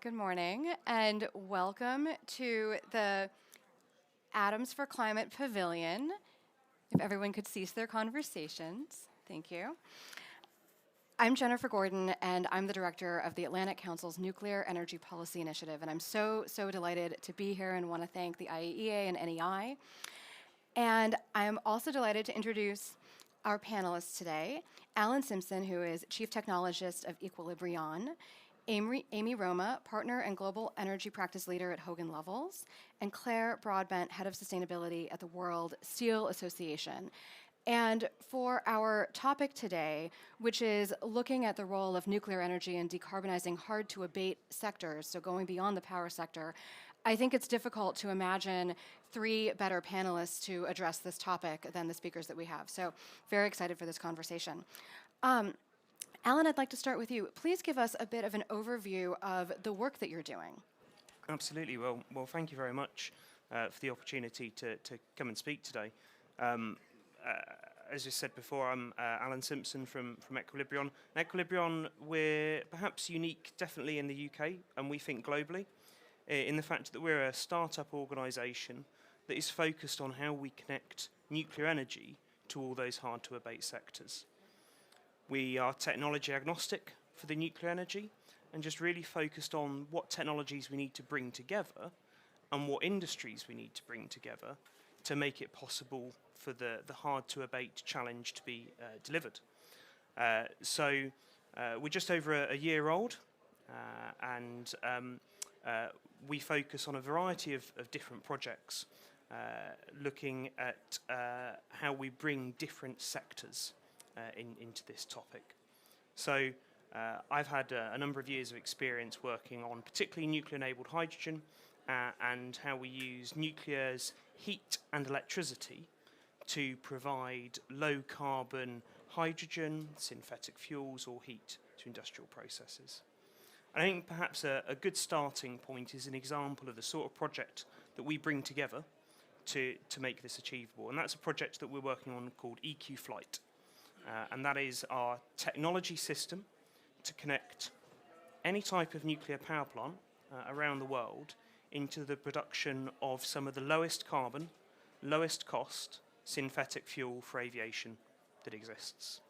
Good morning, and welcome to the Atoms for Climate Pavilion. If everyone could cease their conversations, thank you. I'm Jennifer Gordon, and I'm the director of the Atlantic Council's Nuclear Energy Policy Initiative, and I'm so delighted to be here and want to thank the IAEA and NEI. And I'm also delighted to introduce our panelists today, Alan Simpson, who is Chief Technologist of Equilibrion, Amy Roma, Partner and Global Energy Practice Leader at Hogan Lovells, and Claire Broadbent, Head of Sustainability at the World Steel Association. And for our topic today, which is looking at the role of nuclear energy in decarbonizing hard-to-abate sectors, so going beyond the power sector, I think it's difficult to imagine three better panelists to address this topic than the speakers that we have. So very excited for this conversation. Alan, I'd like to start with you. Please give us a bit of an overview of the work that you're doing. Absolutely. Well, thank you very much for the opportunity to come and speak today. As I said before, I'm Alan Simpson from Equilibrion. Equilibrion, we're perhaps unique, definitely in the UK, and we think globally, in the fact that we're a startup organisation that is focused on how we connect nuclear energy to all those hard-to-abate sectors. We are technology agnostic for the nuclear energy and just really focused on what technologies we need to bring together and what industries we need to bring together to make it possible for the hard-to-abate challenge to be delivered. So we're just over a year old, and we focus on a variety of different projects, looking at how we bring different sectors into this topic. So I've had a number of years of experience working on particularly nuclear-enabled hydrogen and how we use nuclear's heat and electricity to provide low-carbon hydrogen, synthetic fuels or heat to industrial processes. I think perhaps a good starting point is an example of the sort of project that we bring together to make this achievable, and that's a project that we're working on called EQ Flight. And that is our technology system to connect any type of nuclear power plant around the world into the production of some of the lowest carbon, lowest cost synthetic fuel for aviation that exists.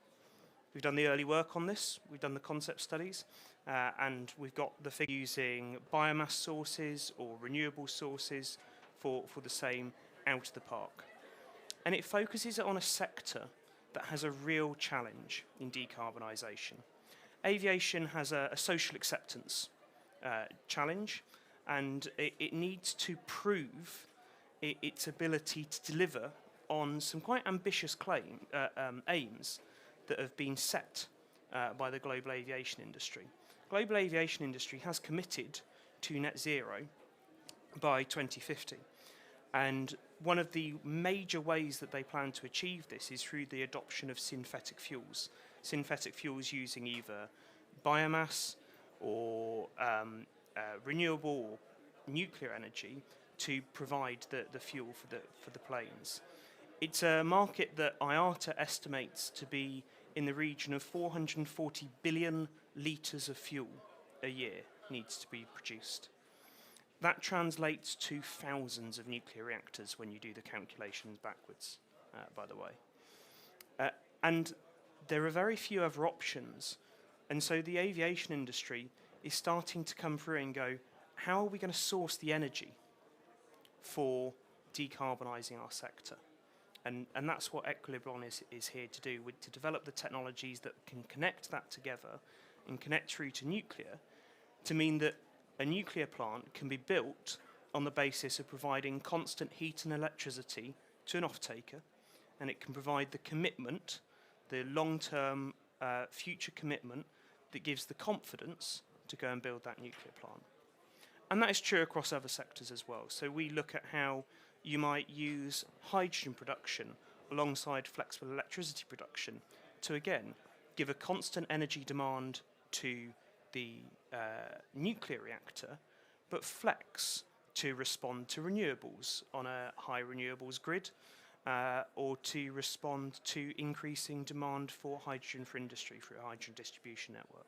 We've done the early work on this, we've done the concept studies, and we've got the figure using biomass sources or renewable sources for the same out of the park. And it focuses on a sector that has a real challenge in decarbonisation. Aviation has a social acceptance challenge, and it needs to prove its ability to deliver on some quite ambitious aims that have been set by the global aviation industry. Global aviation industry has committed to net zero by 2050. And one of the major ways that they plan to achieve this is through the adoption of synthetic fuels. Synthetic fuels using either biomass or renewable or nuclear energy to provide the fuel for the planes. It's a market that IATA estimates to be in the region of 440 billion litres of fuel a year needs to be produced. That translates to thousands of nuclear reactors when you do the calculations backwards, by the way. And there are very few other options. And so the aviation industry is starting to come through and go, how are we going to source the energy for decarbonising our sector? And that's what Equilibrion is here to do, to develop the technologies that can connect that together and connect through to nuclear to mean that a nuclear plant can be built on the basis of providing constant heat and electricity to an off-taker, and it can provide the commitment, the long-term future commitment that gives the confidence to go and build that nuclear plant. And that is true across other sectors as well. So we look at how you might use hydrogen production alongside flexible electricity production to, again, give a constant energy demand to the nuclear reactor, but flex to respond to renewables on a high renewables grid, or to respond to increasing demand for hydrogen for industry through a hydrogen distribution network.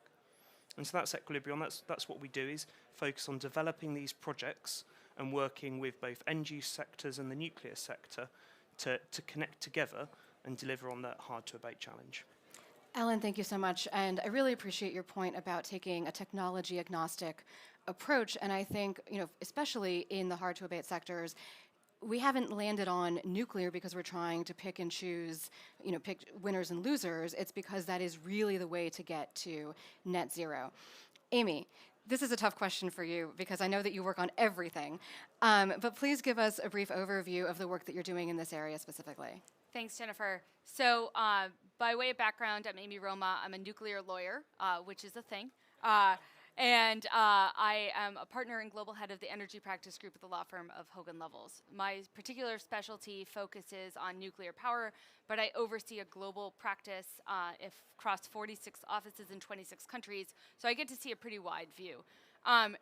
And so that's Equilibrium. That's what we do, is focus on developing these projects and working with both end-use sectors and the nuclear sector to connect together and deliver on that hard-to-abate challenge. Alan, thank you so much. And I really appreciate your point about taking a technology agnostic approach. And I think, especially in the hard-to-abate sectors, we haven't landed on nuclear because we're trying to pick and choose, pick winners and losers. It's because that is really the way to get to net zero. Amy, this is a tough question for you because I know that you work on everything, but please give us a brief overview of the work that you're doing in this area specifically. Thanks, Jennifer. So by way of background, I'm Amy Roma. I'm a nuclear lawyer, which is a thing. And I am a partner and global head of the energy practice group at the law firm of Hogan Lovells. My particular specialty focuses on nuclear power, but I oversee a global practice across 46 offices in 26 countries, so I get to see a pretty wide view.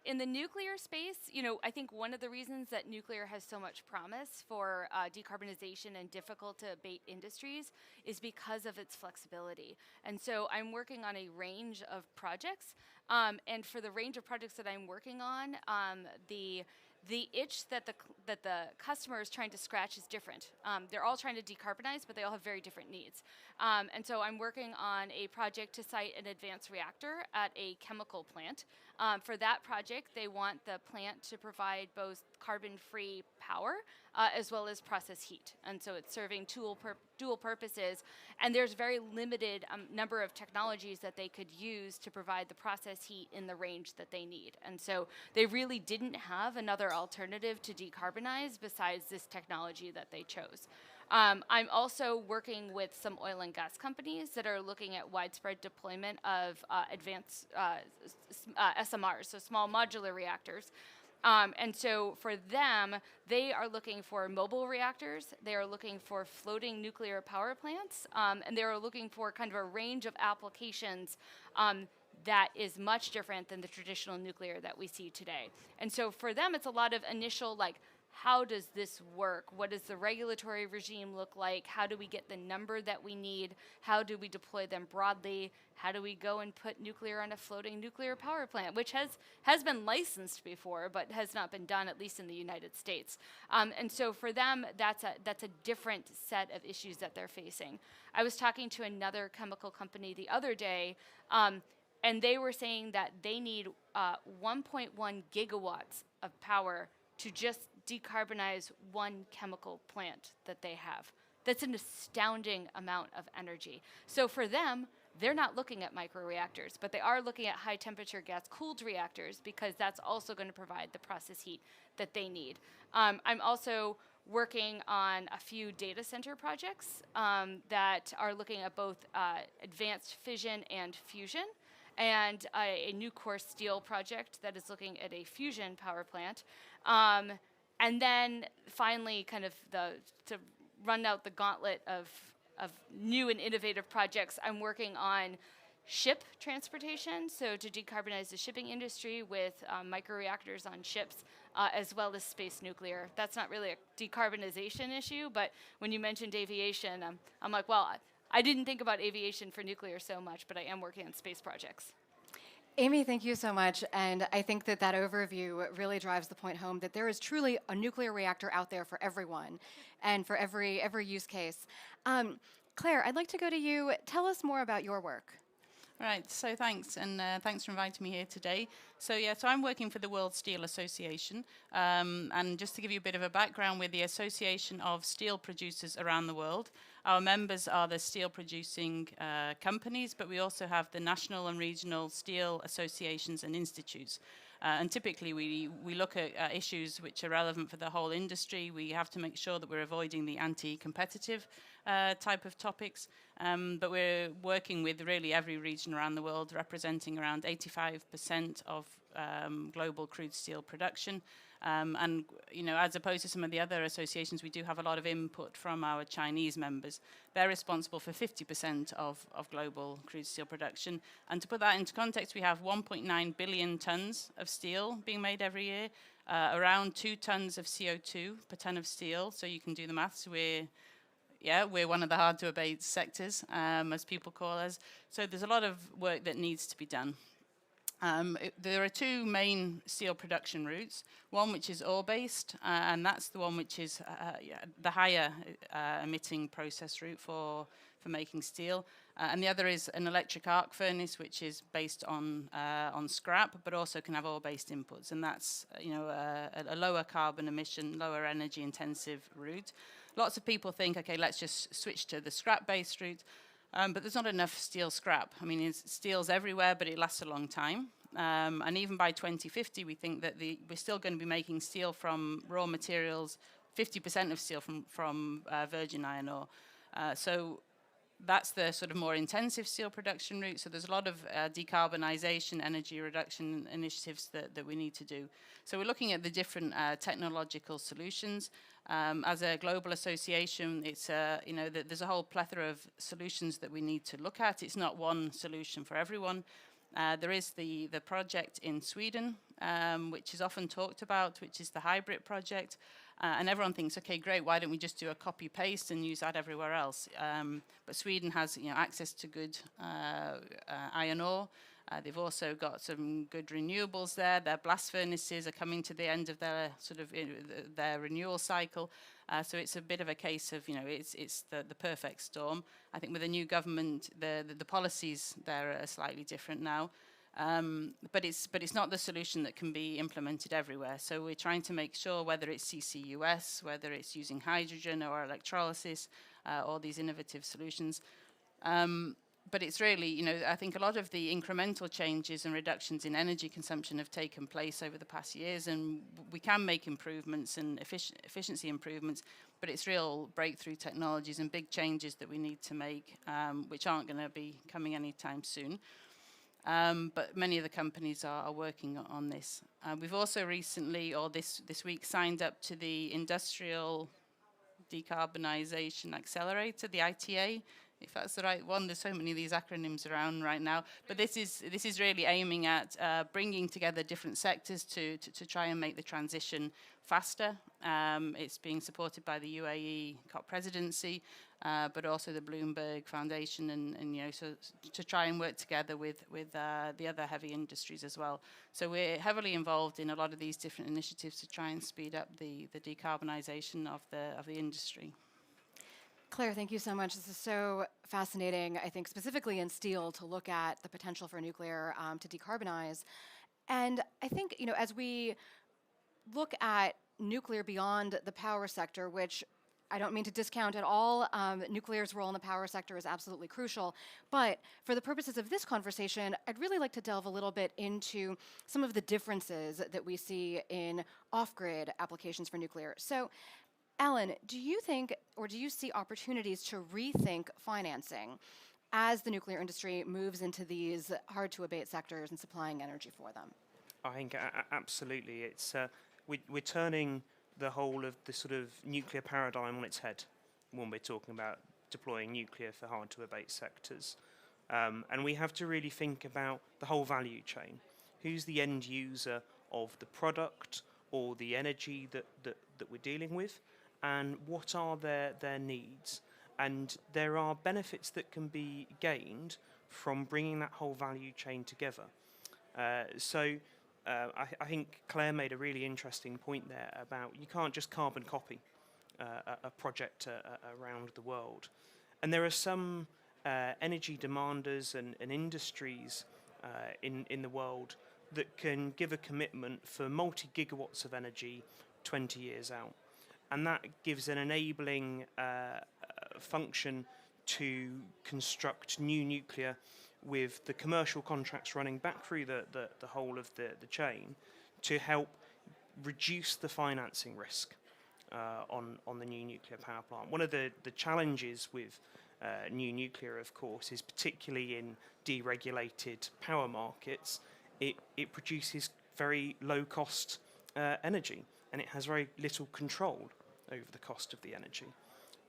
In the nuclear space, I think one of the reasons that nuclear has so much promise for decarbonization and difficult to abate industries is because of its flexibility. And so I'm working on a range of projects. And for the range of projects that I'm working on, the itch that the customer is trying to scratch is different. They're all trying to decarbonize, but they all have very different needs. And so I'm working on a project to site an advanced reactor at a chemical plant. For that project, they want the plant to provide both carbon-free power as well as process heat. And so it's serving dual purposes. And there's very limited number of technologies that they could use to provide the process heat in the range that they need. And so they really didn't have another alternative to decarbonize besides this technology that they chose. I'm also working with some oil and gas companies that are looking at widespread deployment of advanced SMRs, so small modular reactors. And so for them, they are looking for mobile reactors, they are looking for floating nuclear power plants, and they are looking for kind of a range of applications that is much different than the traditional nuclear that we see today. And so for them, it's a lot of initial, how does this work? What does the regulatory regime look like? How do we get the number that we need? How do we deploy them broadly? How do we go and put nuclear on a floating nuclear power plant, which has been licensed before, but has not been done, at least in the United States. And so for them, that's a different set of issues that they're facing. I was talking to another chemical company the other day, and they were saying that they need 1.1 gigawatts of power to just decarbonize one chemical plant that they have. That's an astounding amount of energy. So for them, they're not looking at microreactors, but they are looking at high temperature gas cooled reactors because that's also going to provide the process heat that they need. I'm also working on a few data center projects that are looking at both advanced fission and fusion, and a new core steel project that is looking at a fusion power plant. And then finally, kind of to run out the gauntlet of new and innovative projects, I'm working on ship transportation, so to decarbonize the shipping industry with microreactors on ships, as well as space nuclear. That's not really a decarbonization issue, but when you mentioned aviation, I'm like, well, I didn't think about aviation for nuclear so much, but I am working on space projects. Amy, thank you so much. And I think that overview really drives the point home that there is truly a nuclear reactor out there for everyone and for every use case. Claire, I'd like to go to you. Tell us more about your work. Right, so thanks, and thanks for inviting me here today. So I'm working for the World Steel Association, and just to give you a bit of a background, we're the Association of Steel Producers around the world. Our members are the steel producing companies, but we also have the national and regional steel associations and institutes. And typically we look at issues which are relevant for the whole industry. We have to make sure that we're avoiding the anti-competitive type of topics. But we're working with really every region around the world, representing around 85% of global crude steel production. And, as opposed to some of the other associations, we do have a lot of input from our Chinese members. They're responsible for 50% of global crude steel production. And to put that into context, we have 1.9 billion tons of steel being made every year, around 2 tons of CO2 per ton of steel. So you can do the maths. We're one of the hard-to-abate sectors, as people call us. So there's a lot of work that needs to be done. There are two main steel production routes. One which is ore-based, and that's the one which is the higher emitting process route for making steel. And the other is an electric arc furnace, which is based on scrap, but also can have ore-based inputs. And that's a lower carbon emission, lower energy intensive route. Lots of people think, okay, let's just switch to the scrap-based route. But there's not enough steel scrap. I mean, steel's everywhere, but it lasts a long time. And even by 2050, we think that we're still going to be making steel from raw materials, 50% of steel from virgin iron ore. So that's the sort of more intensive steel production route. So there's a lot of decarbonization, energy reduction initiatives that we need to do. So we're looking at the different technological solutions. As a global association, it's there's a whole plethora of solutions that we need to look at. It's not one solution for everyone. There is the project in Sweden, which is often talked about, which is the hybrid project. And everyone thinks, okay, great, why don't we just do a copy-paste and use that everywhere else? But Sweden has access to good iron ore. They've also got some good renewables there. Their blast furnaces are coming to the end of their their renewal cycle. So it's a bit of a case of, it's the perfect storm. I think with the new government, the policies there are slightly different now. But it's not the solution that can be implemented everywhere. So we're trying to make sure, whether it's CCUS, whether it's using hydrogen or electrolysis, all these innovative solutions. But it's really, I think a lot of the incremental changes and reductions in energy consumption have taken place over the past years, and we can make improvements and efficiency improvements, but it's real breakthrough technologies and big changes that we need to make, which aren't going to be coming anytime soon. But many of the companies are working on this. We've also recently, or this week, signed up to the Industrial Decarbonization Accelerator, the ITA, if that's the right one. There's so many of these acronyms around right now. But this is really aiming at bringing together different sectors to try and make the transition faster. It's being supported by the UAE COP presidency, but also the Bloomberg Foundation, and so to try and work together with the other heavy industries as well. So we're heavily involved in a lot of these different initiatives to try and speed up the decarbonisation of the industry. Claire, thank you so much. This is so fascinating, I think, specifically in steel, to look at the potential for nuclear to decarbonize. And I think, as we look at nuclear beyond the power sector, which I don't mean to discount at all, nuclear's role in the power sector is absolutely crucial. But for the purposes of this conversation, I'd really like to delve a little bit into some of the differences that we see in off-grid applications for nuclear. So, Alan, do you think, or do you see opportunities to rethink financing as the nuclear industry moves into these hard-to-abate sectors and supplying energy for them? I think absolutely. It's we're turning the whole of the sort of nuclear paradigm on its head when we're talking about deploying nuclear for hard-to-abate sectors. And we have to really think about the whole value chain. Who's the end user of the product or the energy that we're dealing with? And what are their needs? And there are benefits that can be gained from bringing that whole value chain together. I think Claire made a really interesting point there about you can't just carbon copy a project around the world. And there are some energy demanders and industries in the world that can give a commitment for multi-gigawatts of energy 20 years out. And that gives an enabling function to construct new nuclear with the commercial contracts running back through the whole of the chain to help reduce the financing risk on the new nuclear power plant. One of the challenges with new nuclear, of course, is particularly in deregulated power markets, it produces very low-cost energy, and it has very little control over the cost of the energy.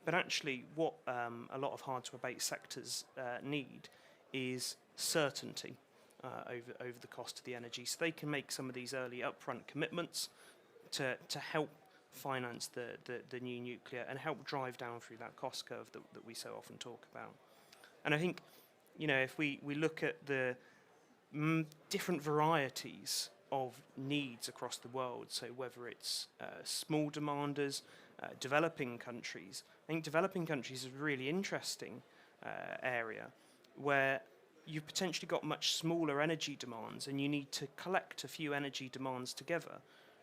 But actually, what a lot of hard-to-abate sectors need is certainty over the cost of the energy, so they can make some of these early upfront commitments to help finance the new nuclear and help drive down through that cost curve that we so often talk about. And I think, if we look at the different varieties of needs across the world. So whether it's small demanders, developing countries. I think developing countries is a really interesting area where you've potentially got much smaller energy demands and you need to collect a few energy demands together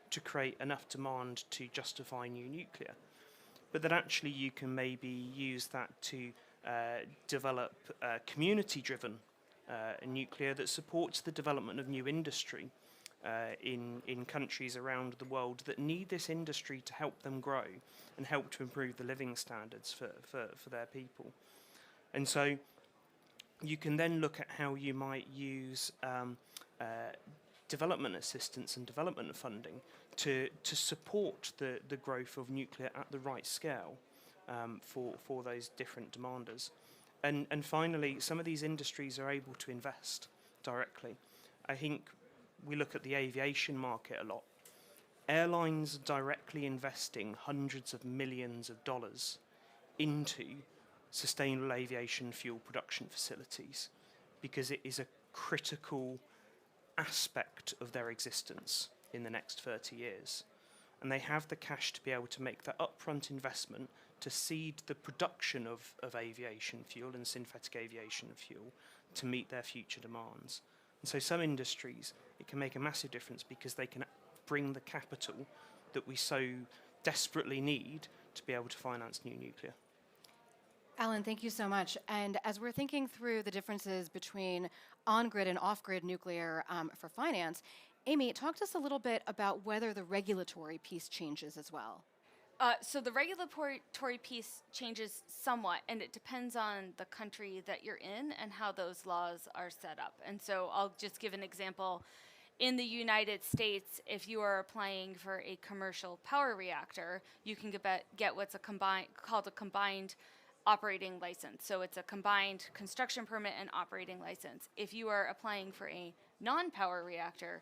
to create enough demand to justify new nuclear. But that actually you can maybe use that to develop community-driven nuclear that supports the development of new industry in countries around the world that need this industry to help them grow and help to improve the living standards for their people. And so you can then look at how you might use development assistance and development funding to support the growth of nuclear at the right scale for those different demanders. And finally, some of these industries are able to invest directly. I think we look at the aviation market a lot. Airlines are directly investing hundreds of millions of dollars into sustainable aviation fuel production facilities because it is a critical aspect of their existence in the next 30 years. And they have the cash to be able to make that upfront investment to seed the production of aviation fuel and synthetic aviation fuel to meet their future demands. And so some industries, it can make a massive difference because they can bring the capital that we so desperately need to be able to finance new nuclear. Alan, thank you so much. And as we're thinking through the differences between on-grid and off-grid nuclear for finance, Amy, talk to us a little bit about whether the regulatory piece changes as well. So the regulatory piece changes somewhat, and it depends on the country that you're in and how those laws are set up. And so I'll just give an example. In the United States, if you are applying for a commercial power reactor, you can get what's called a combined operating license. So it's a combined construction permit and operating license. If you are applying for a non-power reactor,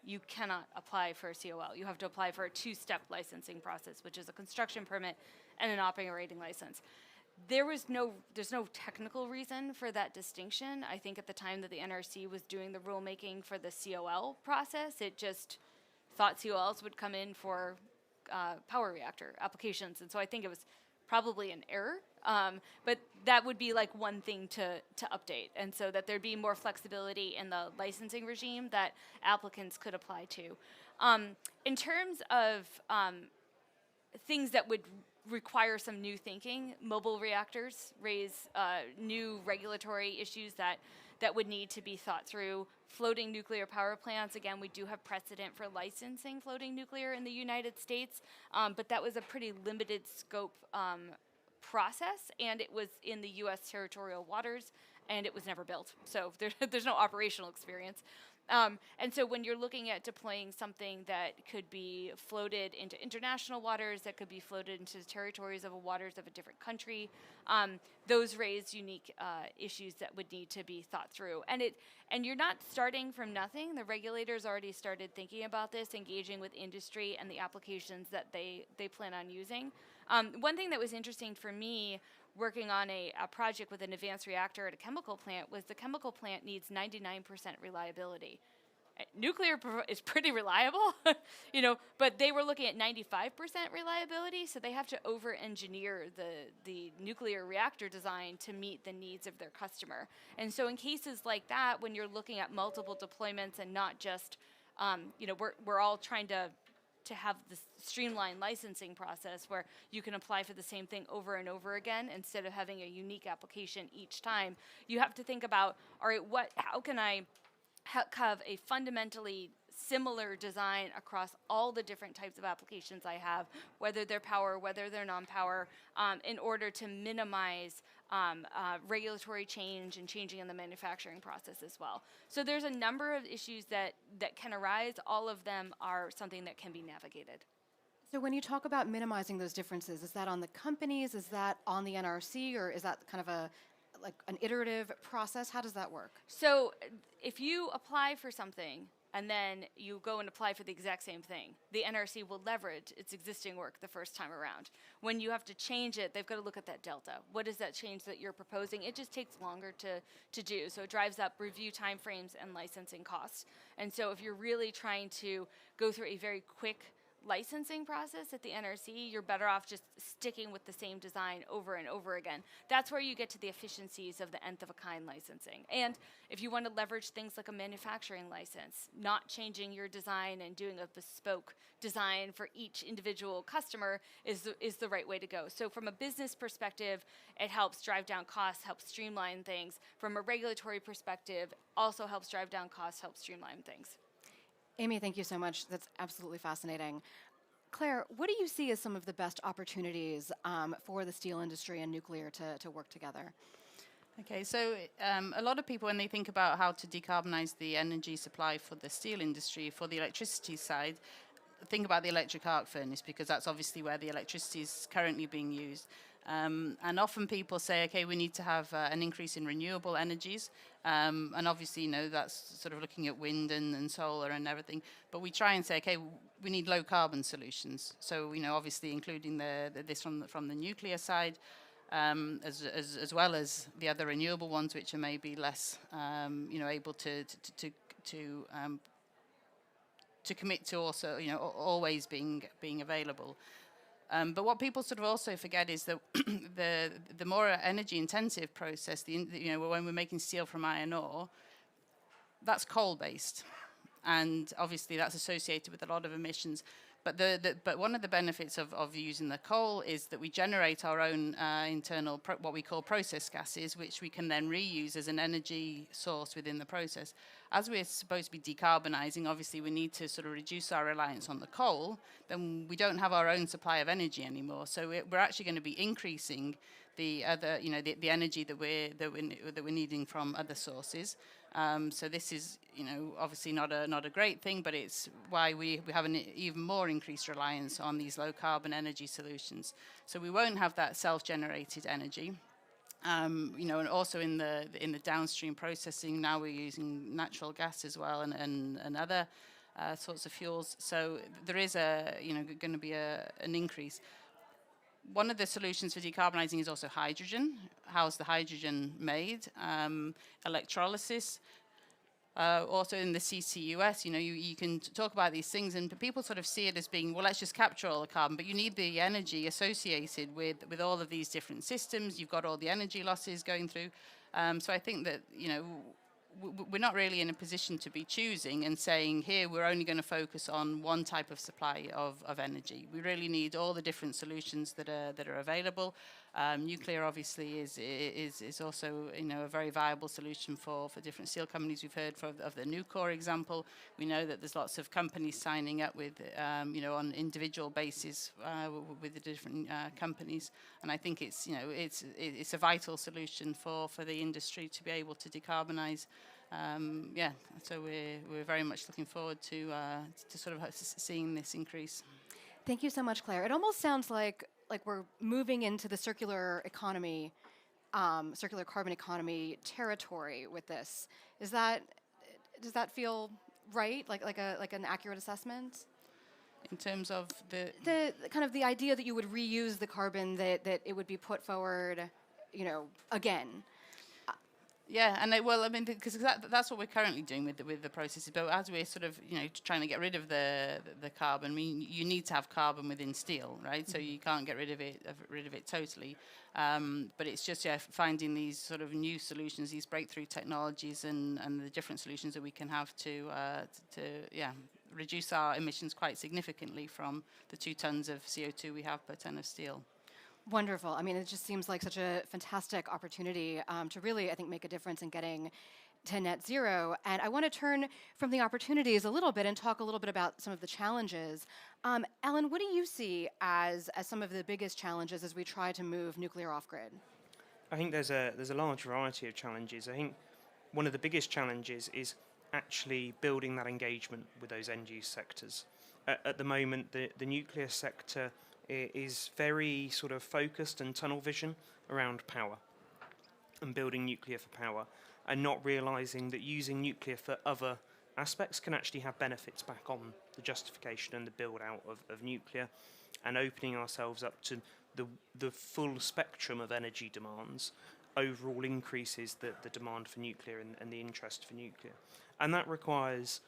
you cannot apply for a COL. You have to apply for a two-step licensing process, which is a construction permit and an operating license. There's no technical reason for that distinction. I think at the time that the NRC was doing the rulemaking for the COL process, it just thought COLs would come in for power reactor applications. And so I think it was probably an error. But that would be like one thing to update, and so that there'd be more flexibility in the licensing regime that applicants could apply to. In terms of things that would require some new thinking, mobile reactors raise new regulatory issues that would need to be thought through. Floating nuclear power plants, again, we do have precedent for licensing floating nuclear in the United States, but that was a pretty limited scope process, and it was in the U.S. territorial waters, and it was never built. So there's no operational experience. And so when you're looking at deploying something that could be floated into international waters, that could be floated into the territories of waters of a different country, those raise unique issues that would need to be thought through. And you're not starting from nothing. The regulators already started thinking about this, engaging with industry and the applications that they plan on using. One thing that was interesting for me working on a project with an advanced reactor at a chemical plant was the chemical plant needs 99% reliability. Nuclear is pretty reliable, but they were looking at 95% reliability, so they have to over-engineer the nuclear reactor design to meet the needs of their customer. And so in cases like that, when you're looking at multiple deployments and not just, we're all trying to have this streamlined licensing process where you can apply for the same thing over and over again instead of having a unique application each time. You have to think about, all right, how can I have a fundamentally similar design across all the different types of applications I have, whether they're power, whether they're non-power, in order to minimize regulatory change and changing in the manufacturing process as well. So there's a number of issues that can arise. All of them are something that can be navigated. So when you talk about minimizing those differences, is that on the companies, is that on the NRC, or is that kind of an iterative process? How does that work? So if you apply for something and then you go and apply for the exact same thing, the NRC will leverage its existing work the first time around. When you have to change it, they've got to look at that delta. What is that change that you're proposing? It just takes longer to do, so it drives up review timeframes and licensing costs. And so if you're really trying to go through a very quick licensing process at the NRC, you're better off just sticking with the same design over and over again. That's where you get to the efficiencies of the nth of a kind licensing. And if you want to leverage things like a manufacturing license, not changing your design and doing a bespoke design for each individual customer is the right way to go. So from a business perspective, it helps drive down costs, helps streamline things. From a regulatory perspective, also helps drive down costs, helps streamline things. Amy, thank you so much. That's absolutely fascinating. Claire, what do you see as some of the best opportunities for the steel industry and nuclear to work together? Okay, so a lot of people, when they think about how to decarbonize the energy supply for the steel industry, for the electricity side, think about the electric arc furnace, because that's obviously where the electricity is currently being used. And often people say, okay, we need to have an increase in renewable energies. And obviously, you know, that's sort of looking at wind and solar and everything. But we try and say, okay, we need low carbon solutions. So, you know, obviously including this from the nuclear side, as well as the other renewable ones, which are maybe less, you know, able to commit to also, you know, always being available. But what people sort of also forget is that the more energy intensive process, you know, when we're making steel from iron ore, that's coal based, and obviously that's associated with a lot of emissions. But one of the benefits of using the coal is that we generate our own internal what we call process gases, which we can then reuse as an energy source within the process. As we're supposed to be decarbonizing, obviously we need to sort of reduce our reliance on the coal. Then we don't have our own supply of energy anymore. So we're actually going to be increasing the other, you know, the energy that we're needing from other sources. So this is, you know, obviously not a great thing, but it's why we have an even more increased reliance on these low carbon energy solutions. So we won't have that self-generated energy. You know, and also in the downstream processing, now we're using natural gas as well and other sorts of fuels. So there is going to be an increase. One of the solutions for decarbonizing is also hydrogen. How's the hydrogen made? Electrolysis. Also in the CCUS, you know, you can talk about these things, and people sort of see it as being, well, let's just capture all the carbon, but you need the energy associated with all of these different systems. You've got all the energy losses going through. So I think that, you know, we're not really in a position to be choosing and saying, here, we're only going to focus on one type of supply of energy. We really need all the different solutions that are available. Nuclear, obviously, is also, you know, a very viable solution for different steel companies. We've heard of the Nucor example. We know that there's lots of companies signing up with, you know, on individual basis with the different companies. And I think it's, you know, it's a vital solution for the industry to be able to decarbonize. Yeah, so we're very much looking forward to sort of seeing this increase. Thank you so much, Claire. It almost sounds like we're moving into the circular economy, circular carbon economy territory with this. Does that feel right? Like an accurate assessment? In terms of the kind of the idea that you would reuse the carbon, that it would be put forward, you know, again. Yeah, and well, I mean, because that's what we're currently doing with the processes. But as we're sort of, you know, trying to get rid of the carbon, I mean, you need to have carbon within steel, right? Mm-hmm. So you can't get rid of it totally. But it's just finding these sort of new solutions, these breakthrough technologies, and the different solutions that we can have to reduce our emissions quite significantly from the 2 tons of CO2 we have per ton of steel. Wonderful. I mean, it just seems like such a fantastic opportunity to really, I think, make a difference in getting to net zero. And I want to turn from the opportunities a little bit and talk a little bit about some of the challenges. Ellen, what do you see as some of the biggest challenges as we try to move nuclear off-grid? I think there's a large variety of challenges. I think one of the biggest challenges is actually building that engagement with those end-use sectors. At the moment, the nuclear sector is very sort of focused and tunnel vision around power and building nuclear for power, and not realising that using nuclear for other aspects can actually have benefits back on the justification and the build out of nuclear, and opening ourselves up to the full spectrum of energy demands overall increases the demand for nuclear and the interest for nuclear. And that requires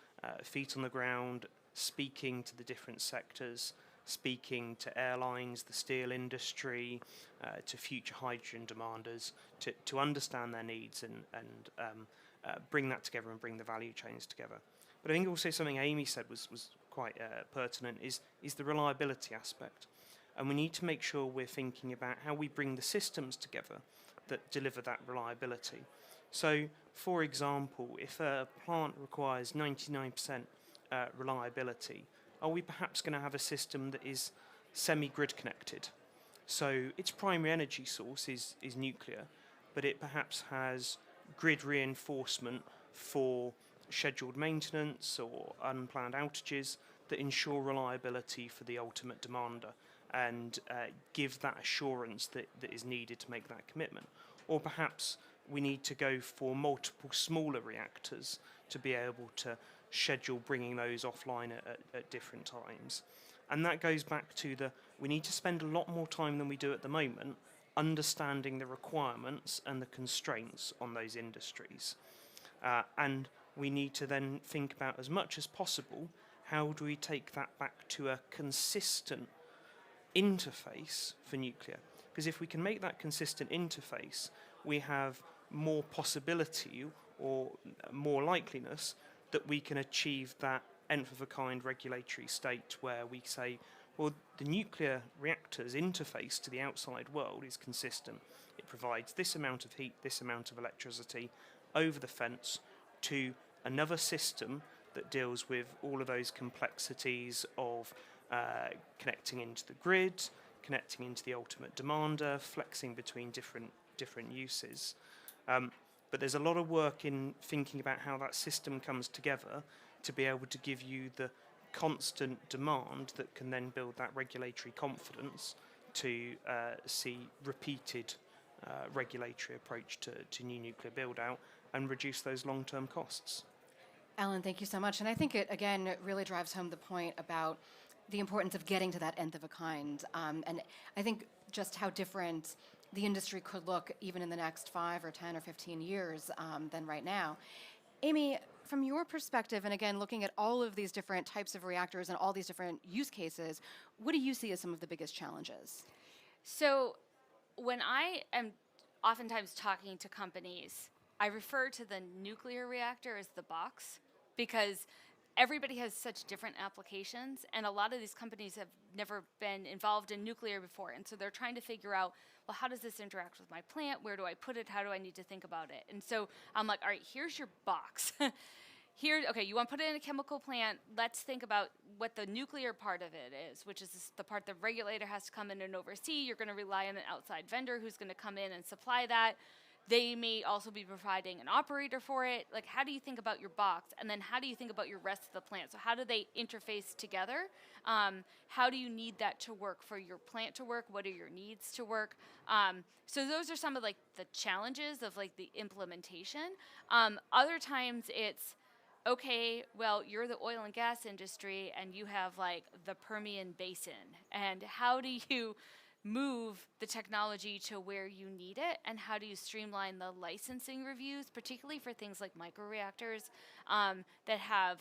feet on the ground, speaking to the different sectors, speaking to airlines, the steel industry, to future hydrogen demanders, to understand their needs and bring that together and bring the value chains together. But I think also something Amy said was quite pertinent is the reliability aspect. And we need to make sure we're thinking about how we bring the systems together that deliver that reliability. So, for example, if a plant requires 99% reliability, are we perhaps going to have a system that is semi-grid connected? So its primary energy source is nuclear, but it perhaps has grid reinforcement for scheduled maintenance or unplanned outages that ensure reliability for the ultimate demander and give that assurance that is needed to make that commitment. Or perhaps we need to go for multiple smaller reactors to be able to schedule bringing those offline at different times. And that goes back to we need to spend a lot more time than we do at the moment understanding the requirements and the constraints on those industries. And we need to then think about, as much as possible, how do we take that back to a consistent interface for nuclear? Because if we can make that consistent interface, we have more possibility or more likeliness that we can achieve that nth of a kind regulatory state where we say, well, the nuclear reactor's interface to the outside world is consistent. It provides this amount of heat, this amount of electricity over the fence to another system that deals with all of those complexities of connecting into the grid, connecting into the ultimate demander, flexing between different uses. But there's a lot of work in thinking about how that system comes together to be able to give you the constant demand that can then build that regulatory confidence to see repeated regulatory approach to new nuclear build-out and reduce those long-term costs. Alan, thank you so much. And I think it, again, really drives home the point about the importance of getting to that nth of a kind. And I think just how different the industry could look even in the next 5 or 10 or 15 years than right now. Amy, from your perspective, and again, looking at all of these different types of reactors and all these different use cases, what do you see as some of the biggest challenges? So when I am oftentimes talking to companies, I refer to the nuclear reactor as the box because everybody has such different applications, and a lot of these companies have never been involved in nuclear before, and so they're trying to figure out, well, how does this interact with my plant? Where do I put it? How do I need to think about it? And so I'm like, all right, here's your box. Okay, you want to put it in a chemical plant. Let's think about what the nuclear part of it is, which is the part the regulator has to come in and oversee. You're going to rely on an outside vendor who's going to come in and supply that. They may also be providing an operator for it. Like, how do you think about your box? And then how do you think about your rest of the plant? So how do they interface together? How do you need that to work for your plant to work? What are your needs to work? So those are some of like the challenges of like the implementation. Other times it's, okay, well, you're the oil and gas industry and you have like the Permian Basin. And how do you move the technology to where you need it, and how do you streamline the licensing reviews, particularly for things like microreactors that have,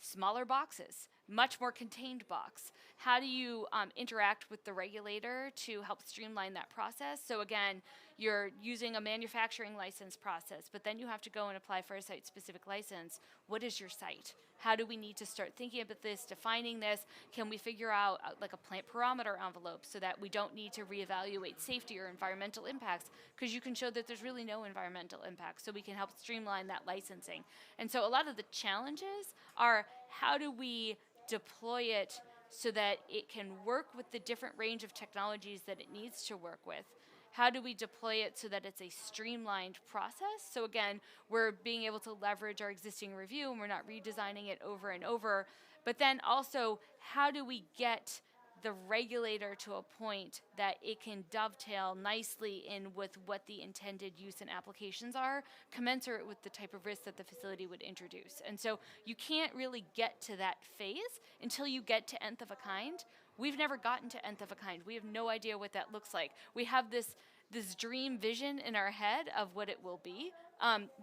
smaller boxes, much more contained box? How do you interact with the regulator to help streamline that process? So again, you're using a manufacturing license process, but then you have to go and apply for a site-specific license. What is your site? How do we need to start thinking about this, defining this? Can we figure out like a plant parameter envelope so that we don't need to reevaluate safety or environmental impacts, because you can show that there's really no environmental impact, so we can help streamline that licensing. And so a lot of the challenges are, how do we deploy it so that it can work with the different range of technologies that it needs to work with? How do we deploy it so that it's a streamlined process? So again, we're being able to leverage our existing review and we're not redesigning it over and over. But then also, how do we get the regulator to a point that it can dovetail nicely in with what the intended use and applications are, commensurate with the type of risk that the facility would introduce. And so you can't really get to that phase until you get to nth of a kind. We've never gotten to nth of a kind. We have no idea what that looks like. We have this dream vision in our head of what it will be,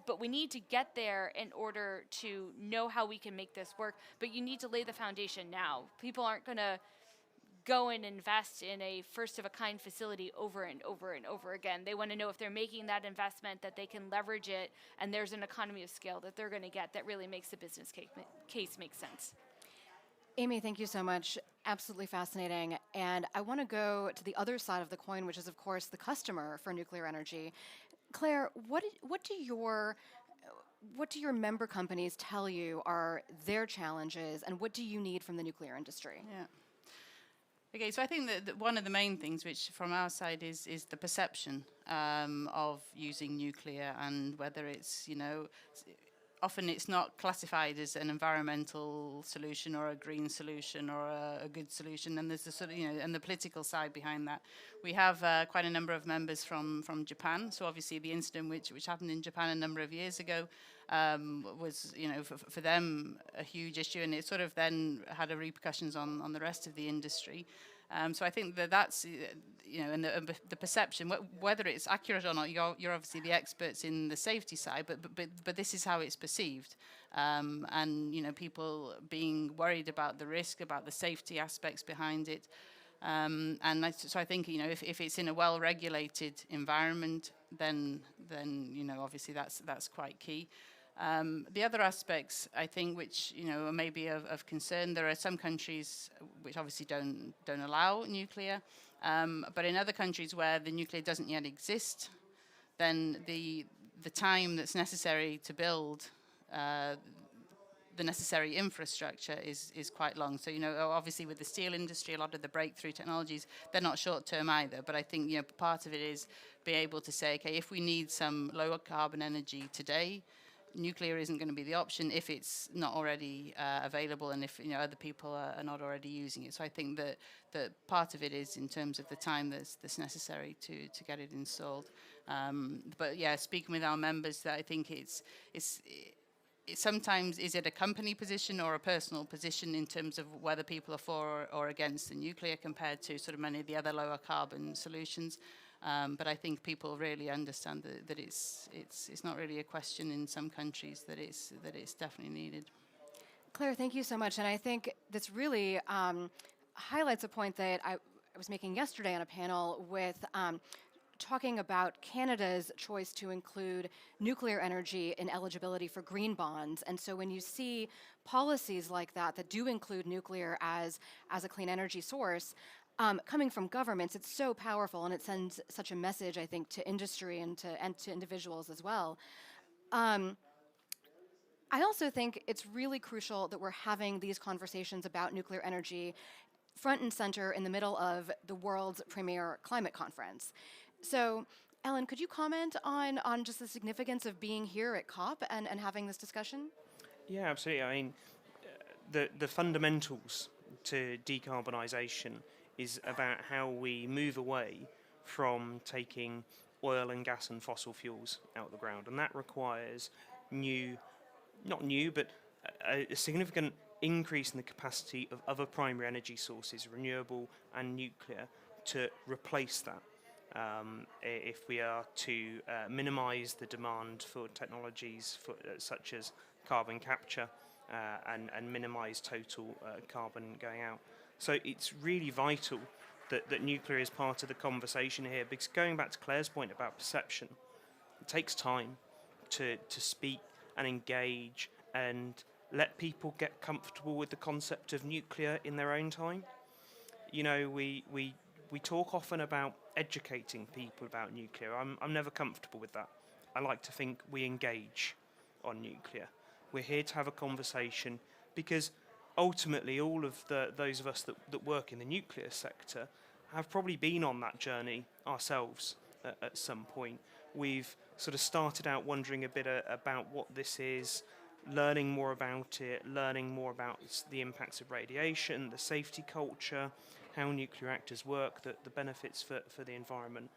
but we need to get there in order to know how we can make this work. But you need to lay the foundation now. People aren't going to go and invest in a first-of-a-kind facility over and over and over again. They want to know if they're making that investment, that they can leverage it, and there's an economy of scale that they're going to get that really makes the business case make sense. Amy, thank you so much. Absolutely fascinating. And I want to go to the other side of the coin, which is, of course, the customer for nuclear energy. Claire, what do your member companies tell you are their challenges, and what do you need from the nuclear industry? Yeah. Okay, so I think that one of the main things, which from our side is the perception of using nuclear, and whether it's, often it's not classified as an environmental solution or a green solution or a good solution, and there's the sort of, and the political side behind that. We have quite a number of members from Japan, so obviously the incident which happened in Japan a number of years ago was, for them a huge issue, and it sort of then had a repercussions on the rest of the industry. So I think that's, and the perception, whether it's accurate or not, you're obviously the experts in the safety side, but this is how it's perceived. And, people being worried about the risk, about the safety aspects behind it. So I think, if it's in a well-regulated environment, then obviously that's quite key. The other aspects, I think, which are maybe of concern, there are some countries which obviously don't allow nuclear, but in other countries where the nuclear doesn't yet exist, then the time that's necessary to build the necessary infrastructure is quite long. So, obviously with the steel industry, a lot of the breakthrough technologies, they're not short-term either. But I think, part of it is be able to say, okay, if we need some lower carbon energy today, nuclear isn't going to be the option if it's not already available, and if other people are not already using it. So I think that part of it is in terms of the time that's necessary to get it installed. But yeah, speaking with our members, that I think it's sometimes, is it a company position or a personal position in terms of whether people are for or against the nuclear compared to sort of many of the other lower carbon solutions. But I think people really understand that it's not really a question in some countries, that it's definitely needed. Claire, thank you so much. And I think this really highlights a point that I was making yesterday on a panel with talking about Canada's choice to include nuclear energy in eligibility for green bonds. And so when you see policies like that do include nuclear as a clean energy source, coming from governments, it's so powerful, and it sends such a message, I think, to industry and to individuals as well. I also think it's really crucial that we're having these conversations about nuclear energy front and center in the middle of the world's premier climate conference. So, Ellen, could you comment on just the significance of being here at COP and having this discussion? Yeah, absolutely. I mean, the fundamentals to decarbonisation is about how we move away from taking oil and gas and fossil fuels out of the ground. And that requires but a significant increase in the capacity of other primary energy sources, renewable and nuclear, to replace that. If we are to minimise the demand for technologies such as carbon capture and minimise total carbon going out. So it's really vital that nuclear is part of the conversation here, because going back to Claire's point about perception, it takes time to speak and engage and let people get comfortable with the concept of nuclear in their own time. We talk often about educating people about nuclear. I'm never comfortable with that. I like to think we engage on nuclear. We're here to have a conversation, because ultimately all of those of us that work in the nuclear sector have probably been on that journey ourselves at some point. We've sort of started out wondering a bit about what this is, learning more about it, learning more about the impacts of radiation, the safety culture, how nuclear reactors work, the benefits for the environment.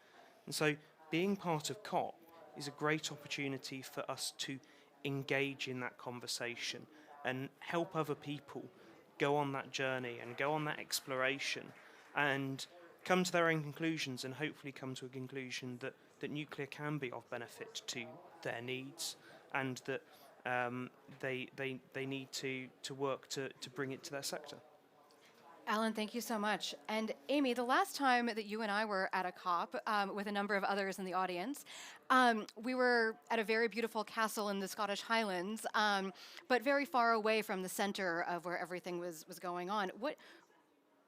And so being part of COP is a great opportunity for us to engage in that conversation and help other people go on that journey and go on that exploration and come to their own conclusions, and hopefully come to a conclusion that nuclear can be of benefit to their needs, and that they need to work to bring it to their sector. Alan, thank you so much. And Amy, the last time that you and I were at a COP with a number of others in the audience, we were at a very beautiful castle in the Scottish Highlands, but very far away from the center of where everything was going on.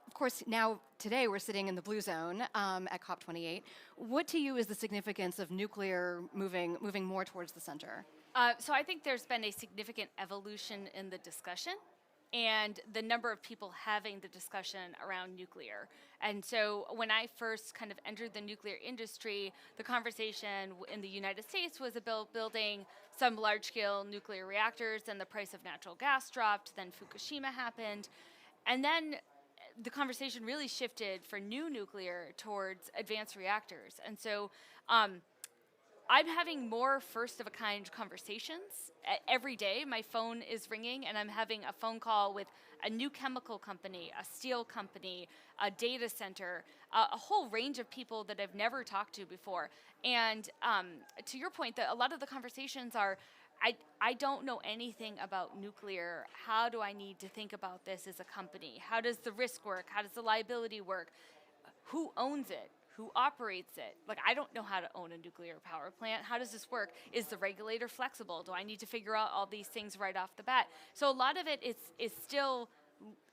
Of course, now today we're sitting in the blue zone at COP28. What to you is the significance of nuclear moving more towards the center? So I think there's been a significant evolution in the discussion and the number of people having the discussion around nuclear. And so when I first kind of entered the nuclear industry, the conversation in the United States was about building some large-scale nuclear reactors, and the price of natural gas dropped, then Fukushima happened. And then the conversation really shifted for new nuclear towards advanced reactors. And so I'm having more first-of-a-kind conversations. Every day, my phone is ringing, and I'm having a phone call with a new chemical company, a steel company, a data center, a whole range of people that I've never talked to before. And to your point, that a lot of the conversations are, I don't know anything about nuclear. How do I need to think about this as a company? How does the risk work? How does the liability work? Who owns it? Who operates it? Like, I don't know how to own a nuclear power plant. How does this work? Is the regulator flexible? Do I need to figure out all these things right off the bat? So a lot of it is still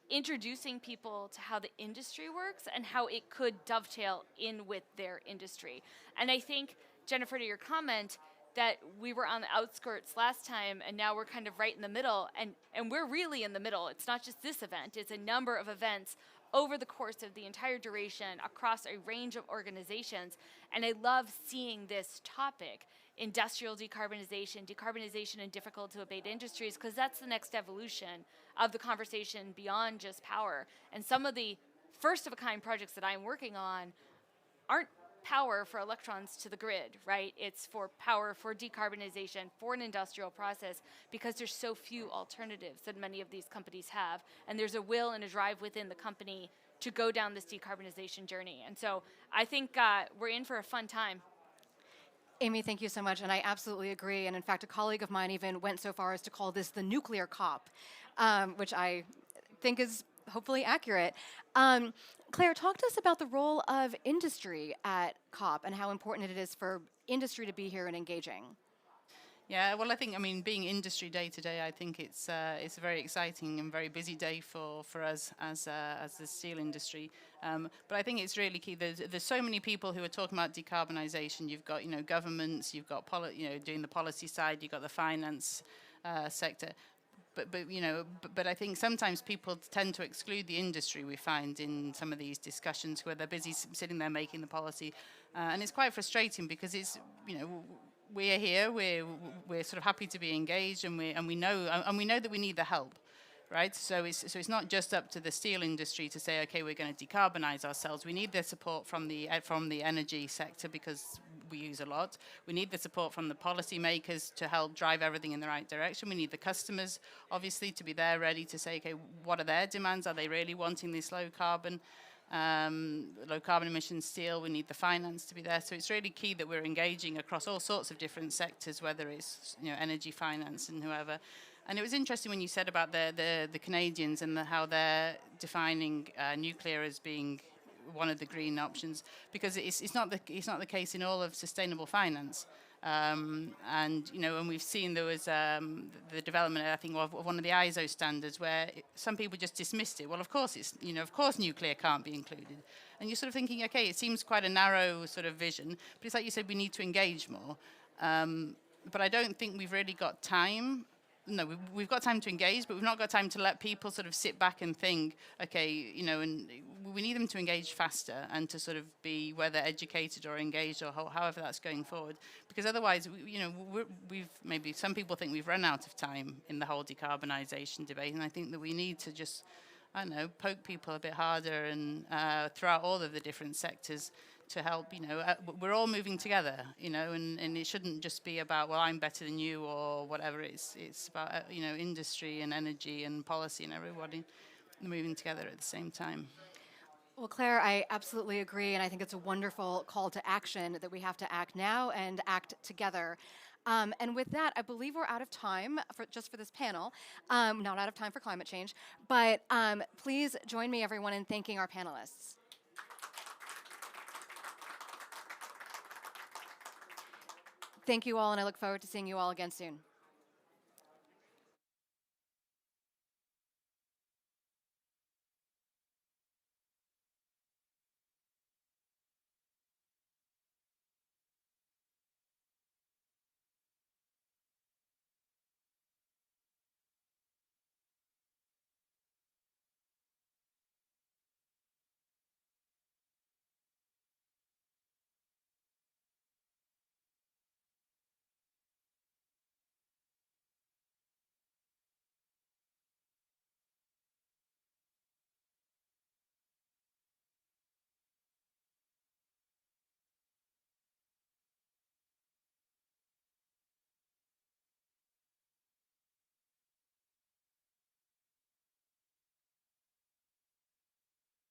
introducing people to how the industry works and how it could dovetail in with their industry. And I think, Jennifer, to your comment, that we were on the outskirts last time, and now we're kind of right in the middle, and we're really in the middle. It's not just this event, it's a number of events over the course of the entire duration across a range of organizations. And I love seeing this topic, industrial decarbonization, decarbonization in difficult to abate industries, because that's the next evolution of the conversation beyond just power. And some of the first of a kind projects that I'm working on aren't power for electrons to the grid, right? It's for power for decarbonization, for an industrial process, because there's so few alternatives that many of these companies have. And there's a will and a drive within the company to go down this decarbonization journey. And so I think we're in for a fun time. Amy, thank you so much, and I absolutely agree. And in fact, a colleague of mine even went so far as to call this the nuclear COP, which I think is hopefully accurate. Claire, talk to us about the role of industry at COP and how important it is for industry to be here and engaging. Yeah, well, I think, being industry day to day, I think it's a very exciting and very busy day for us as the steel industry. But I think it's really key. There's so many people who are talking about decarbonisation. You've got governments, you've got doing the policy side, you've got the finance sector. But I think sometimes people tend to exclude the industry, we find, in some of these discussions where they're busy sitting there making the policy. And it's quite frustrating because it's, we're here, we're sort of happy to be engaged, and we know that we need the help, right? So it's not just up to the steel industry to say, okay, we're going to decarbonize ourselves. We need the support from the energy sector because we use a lot. We need the support from the policymakers to help drive everything in the right direction. We need the customers, obviously, to be there ready to say, okay, what are their demands? Are they really wanting this low carbon emission steel? We need the finance to be there. So it's really key that we're engaging across all sorts of different sectors, whether it's energy, finance, and whoever. And it was interesting when you said about the Canadians and how they're defining nuclear as being one of the green options, because it's not the case in all of sustainable finance. And we've seen there was the development, I think, of one of the ISO standards where some people just dismissed it. Well, of course of course nuclear can't be included. And you're sort of thinking, okay, it seems quite a narrow sort of vision, but it's like you said, we need to engage more. But I don't think we've really got time. No, we've got time to engage, but we've not got time to let people sort of sit back and think, okay, and we need them to engage faster and to sort of be, whether educated or engaged or however that's going forward. Because otherwise, we've maybe some people think we've run out of time in the whole decarbonisation debate, and I think that we need to just I don't know, poke people a bit harder and throughout all of the different sectors to help, we're all moving together, and it shouldn't just be about, well, I'm better than you or whatever. It's about, industry and energy and policy and everybody moving together at the same time. Well, Claire, I absolutely agree, and I think it's a wonderful call to action that we have to act now and act together. And with that, I believe we're out of time just for this panel. Not out of time for climate change, but please join me, everyone, in thanking our panelists. Thank you all, and I look forward to seeing you all again soon.